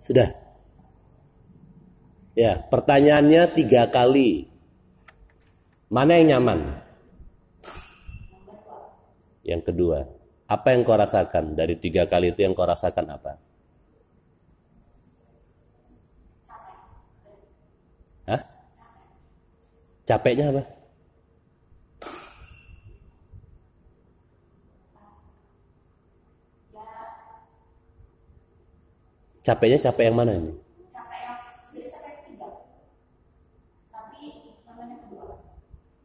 Sudah. Ya, pertanyaannya 3 kali. Mana yang nyaman? Yang kedua. Apa yang kau rasakan? Dari 3 kali itu yang kau rasakan apa? Hah? Capeknya apa? Capeknya capek yang mana ini?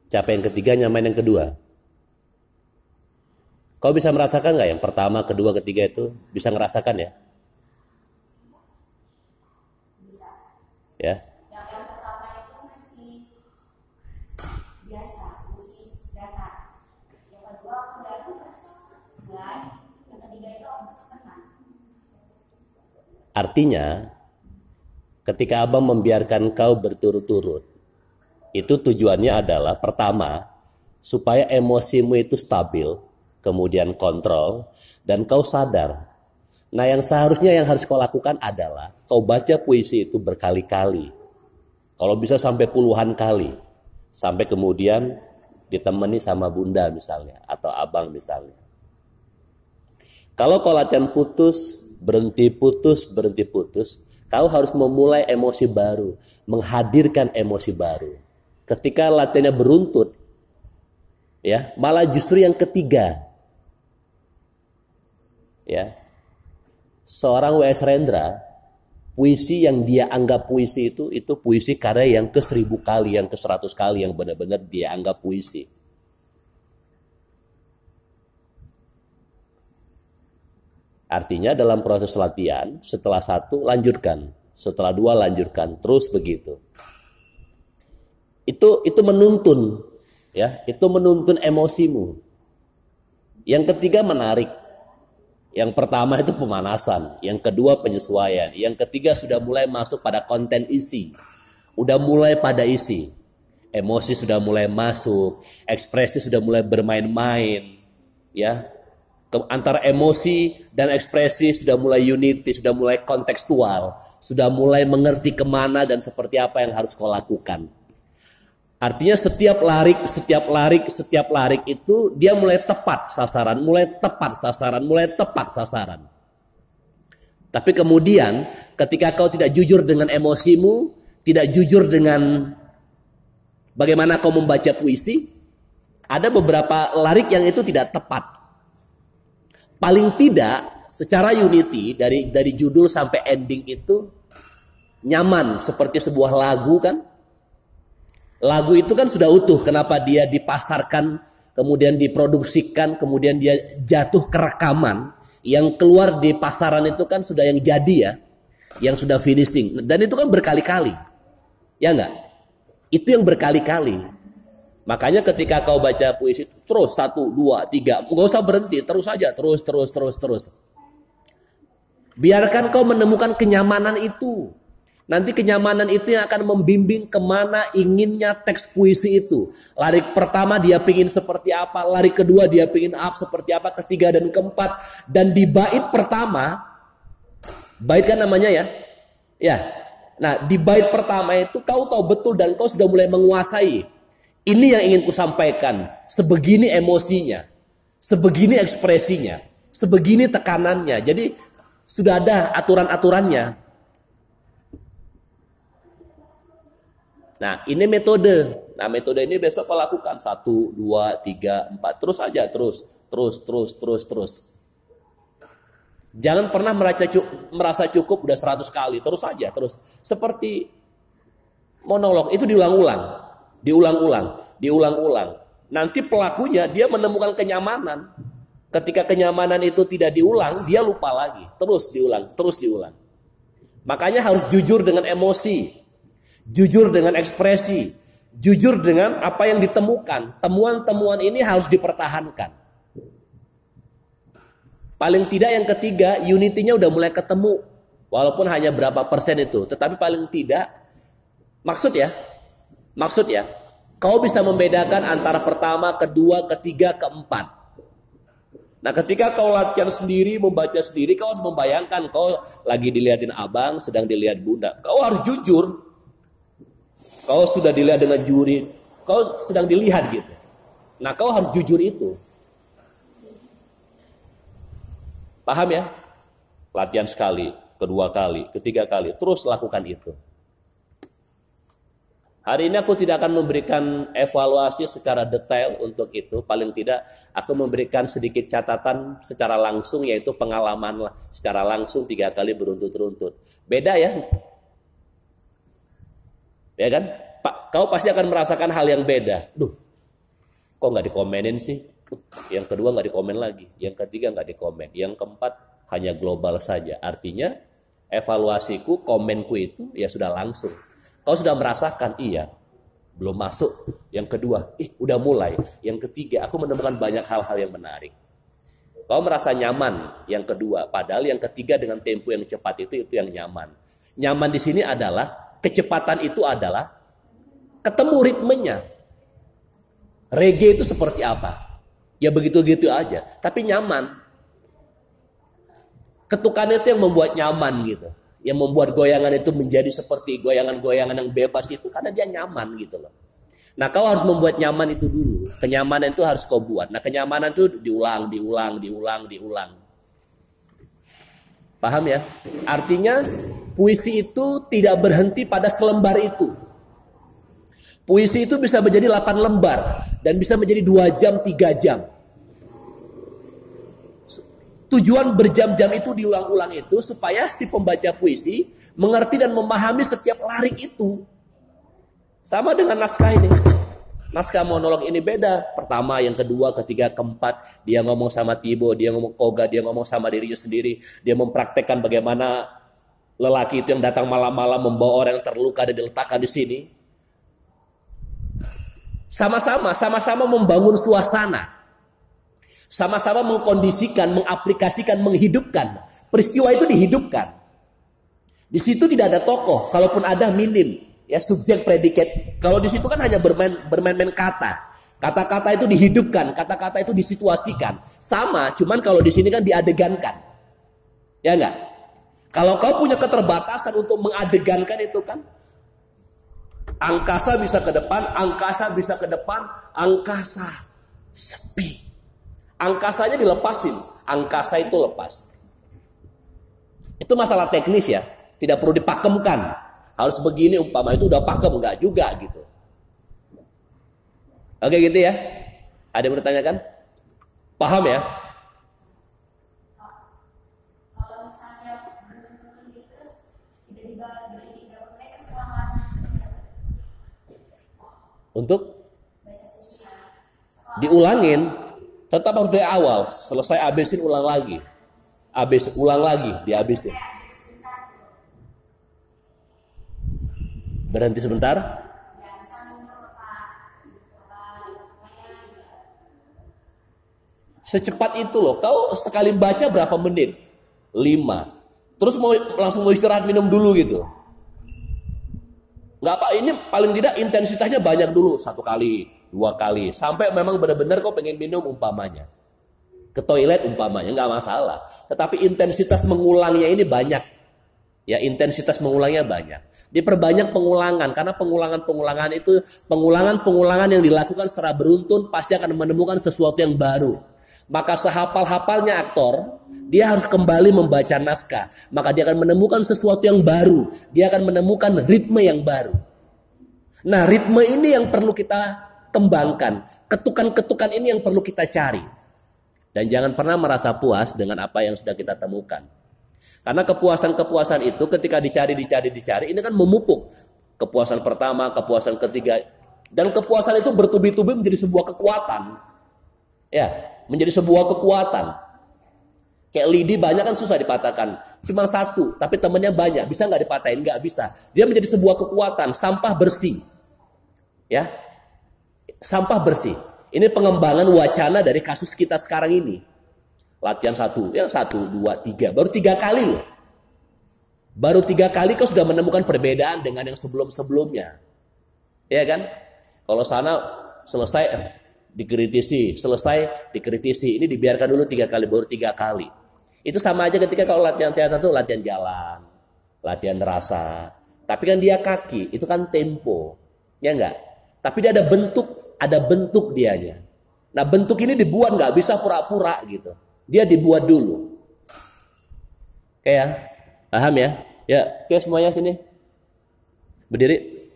Capek yang ketiga, nyaman yang kedua. Kau bisa merasakan nggak yang pertama, kedua, ketiga itu? Bisa ngerasakan ya? Bisa. Ya. Yang pertama itu masih biasa, masih datar. Yang kedua udah mulai. Yang ketiga itu tenang. Artinya, ketika abang membiarkan kau berturut-turut, itu tujuannya adalah pertama, supaya emosimu itu stabil, kemudian kontrol, dan kau sadar. Nah, yang seharusnya yang harus kau lakukan adalah kau baca puisi itu berkali-kali. Kalau bisa sampai puluhan kali. Sampai kemudian ditemani sama bunda misalnya, atau abang misalnya. Kalau kau latihan putus, berhenti putus, kau harus memulai emosi baru, menghadirkan emosi baru. Ketika latihannya beruntut, ya, malah justru yang ketiga, ya, seorang W.S. Rendra, puisi yang dia anggap puisi itu puisi karya yang ke 1000 kali, yang ke 100 kali, yang benar-benar dia anggap puisi. Artinya dalam proses latihan, setelah 1 lanjutkan, setelah 2 lanjutkan, terus begitu. Itu menuntun, ya, itu menuntun emosimu. Yang ketiga menarik. Yang pertama itu pemanasan, yang kedua penyesuaian, yang ketiga sudah mulai masuk pada konten isi. Udah mulai pada isi. Emosi sudah mulai masuk, ekspresi sudah mulai bermain-main, ya. Antara emosi dan ekspresi sudah mulai unity, sudah mulai kontekstual, sudah mulai mengerti kemana dan seperti apa yang harus kau lakukan. Artinya setiap larik itu dia mulai tepat sasaran, mulai tepat sasaran. Tapi kemudian ketika kau tidak jujur dengan emosimu, tidak jujur dengan bagaimana kau membaca puisi, ada beberapa larik yang itu tidak tepat. Paling tidak secara unity dari judul sampai ending itu nyaman seperti sebuah lagu kan. Lagu itu kan sudah utuh, kenapa dia dipasarkan, kemudian diproduksikan, kemudian dia jatuh ke rekaman. Yang keluar di pasaran itu kan sudah yang jadi ya, yang sudah finishing. Dan itu kan berkali-kali, ya enggak? Itu yang berkali-kali. Makanya ketika kau baca puisi terus 1, 2, 3, nggak usah berhenti, terus saja, terus. Biarkan kau menemukan kenyamanan itu. Nanti kenyamanan itu yang akan membimbing kemana inginnya teks puisi itu. Larik pertama dia pingin seperti apa, larik kedua dia pingin seperti apa, ketiga dan keempat. Dan di bait pertama, bait kan namanya ya? Ya. Nah, di bait pertama itu kau tahu betul dan kau sudah mulai menguasai. Ini yang ingin kusampaikan. Sebegini emosinya, sebegini ekspresinya, sebegini tekanannya. Jadi sudah ada aturan-aturannya. Nah, ini metode. Nah, metode ini besok kau lakukan 1, 2, 3, 4. Terus aja, terus. Jangan pernah merasa cukup udah 100 kali. Terus aja, terus. Seperti monolog, itu diulang-ulang. Nanti pelakunya dia menemukan kenyamanan. Ketika kenyamanan itu tidak diulang, dia lupa lagi. Terus diulang. Makanya harus jujur dengan emosi. Jujur dengan ekspresi, jujur dengan apa yang ditemukan. Temuan-temuan ini harus dipertahankan. Paling tidak yang ketiga, unity-nya udah mulai ketemu. Walaupun hanya berapa persen itu. Tetapi paling tidak, maksud ya, kau bisa membedakan antara pertama, kedua, ketiga, keempat. Nah ketika kau latihan sendiri, membaca sendiri, kau harus membayangkan kau lagi dilihatin abang, sedang dilihat bunda. Kau harus jujur. Kau sudah dilihat dengan juri, kau sedang dilihat gitu. Nah kau harus jujur itu. Paham ya? Latihan sekali, kedua kali, ketiga kali, terus lakukan itu. Hari ini aku tidak akan memberikan evaluasi secara detail untuk itu. Paling tidak aku memberikan sedikit catatan secara langsung, yaitu pengalaman lah. Secara langsung 3 kali beruntut-runtut. Beda ya? Ya kan? Pak, kau pasti akan merasakan hal yang beda. Duh, kok nggak dikomenin sih? Yang kedua nggak dikomen lagi. Yang ketiga nggak dikomen. Yang keempat hanya global saja. Artinya evaluasiku, komenku itu ya sudah langsung. Kau sudah merasakan, iya, belum masuk. Yang kedua, udah mulai. Yang ketiga, aku menemukan banyak hal-hal yang menarik. Kau merasa nyaman, yang kedua. Padahal yang ketiga dengan tempo yang cepat itu yang nyaman. Nyaman di sini adalah, kecepatan itu adalah, ketemu ritmenya. Reggae itu seperti apa? Ya begitu-gitu aja, tapi nyaman. Ketukannya itu yang membuat nyaman gitu. Yang membuat goyangan itu menjadi seperti goyangan-goyangan yang bebas itu karena dia nyaman gitu loh. Nah kau harus membuat nyaman itu dulu. Kenyamanan itu harus kau buat. Nah kenyamanan itu diulang. Paham ya? Artinya puisi itu tidak berhenti pada selembar itu. Puisi itu bisa menjadi 8 lembar. Dan bisa menjadi 2 jam, 3 jam. Tujuan berjam-jam itu diulang-ulang itu supaya si pembaca puisi mengerti dan memahami setiap larik itu. Sama dengan naskah ini. Naskah monolog ini beda. Pertama, yang kedua, ketiga, keempat. Dia ngomong sama Tibo, dia ngomong Koga, dia ngomong sama dirinya sendiri. Dia mempraktekkan bagaimana lelaki itu yang datang malam-malam membawa orang yang terluka dan diletakkan di sini. Sama-sama membangun suasana. Sama-sama mengkondisikan, mengaplikasikan, menghidupkan. Peristiwa itu dihidupkan. Di situ tidak ada tokoh, kalaupun ada minim, ya subjek predikat. Kalau di situ kan hanya bermain-main kata. Kata-kata itu dihidupkan, kata-kata itu disituasikan. Sama, cuman kalau di sini kan diadegankan. Ya enggak? Kalau kau punya keterbatasan untuk mengadegankan itu kan, angkasa bisa ke depan, angkasa bisa ke depan, angkasa sepi. Angkasanya dilepasin, angkasa itu lepas. Itu masalah teknis ya, tidak perlu dipakemkan. Harus begini umpama itu udah pakem, enggak juga gitu. Oke gitu ya. Ada yang bertanyakan? Paham ya? Kalau misalnya terus tiba-tiba berhenti berapa menit kan selama Untuk diulangin. Tetap harus dari awal. Selesai habisin ulang lagi. Ulang lagi, dihabisin. Berhenti sebentar. Secepat itu loh. Kau sekali baca berapa menit? 5. Terus langsung mau istirahat minum dulu gitu. Nggak apa, ini paling tidak intensitasnya banyak dulu. 1 kali, 2 kali. Sampai memang benar-benar kau pengen minum umpamanya. Ke toilet umpamanya, nggak masalah. Tetapi intensitas mengulangnya ini banyak. Ya, intensitas mengulangnya banyak. Diperbanyak pengulangan. Karena pengulangan-pengulangan itu, pengulangan-pengulangan yang dilakukan secara beruntun pasti akan menemukan sesuatu yang baru. Maka sehafal-hafalnya aktor, dia harus kembali membaca naskah. Maka dia akan menemukan sesuatu yang baru. Dia akan menemukan ritme yang baru. Nah, ritme ini yang perlu kita kembangkan. Ketukan-ketukan ini yang perlu kita cari. Dan jangan pernah merasa puas dengan apa yang sudah kita temukan. Karena kepuasan-kepuasan itu ketika dicari, ini kan memupuk. Kepuasan pertama, kepuasan ketiga. Dan kepuasan itu bertubi-tubi menjadi sebuah kekuatan. Ya, menjadi sebuah kekuatan. Kayak lidi banyak kan susah dipatahkan. Cuma 1, tapi temennya banyak. Bisa nggak dipatahin? Nggak bisa. Dia menjadi sebuah kekuatan. Sampah bersih. Ya, sampah bersih. Ini pengembangan wacana dari kasus kita sekarang ini. Latihan 1, ya 1, 2, 3. Baru 3 kali loh. Baru 3 kali kau sudah menemukan perbedaan dengan yang sebelum-sebelumnya. Ya kan? Kalau sana selesai dikritisi, selesai dikritisi, ini dibiarkan dulu 3 kali, baru 3 kali. Itu sama aja ketika kalau latihan teater itu latihan jalan, latihan rasa. Tapi kan dia kaki, itu kan tempo, ya enggak? Tapi dia ada bentuk dianya. Nah bentuk ini dibuat, nggak bisa pura-pura gitu. Dia dibuat dulu. Oke ya, paham ya? Ya, oke semuanya sini. Berdiri.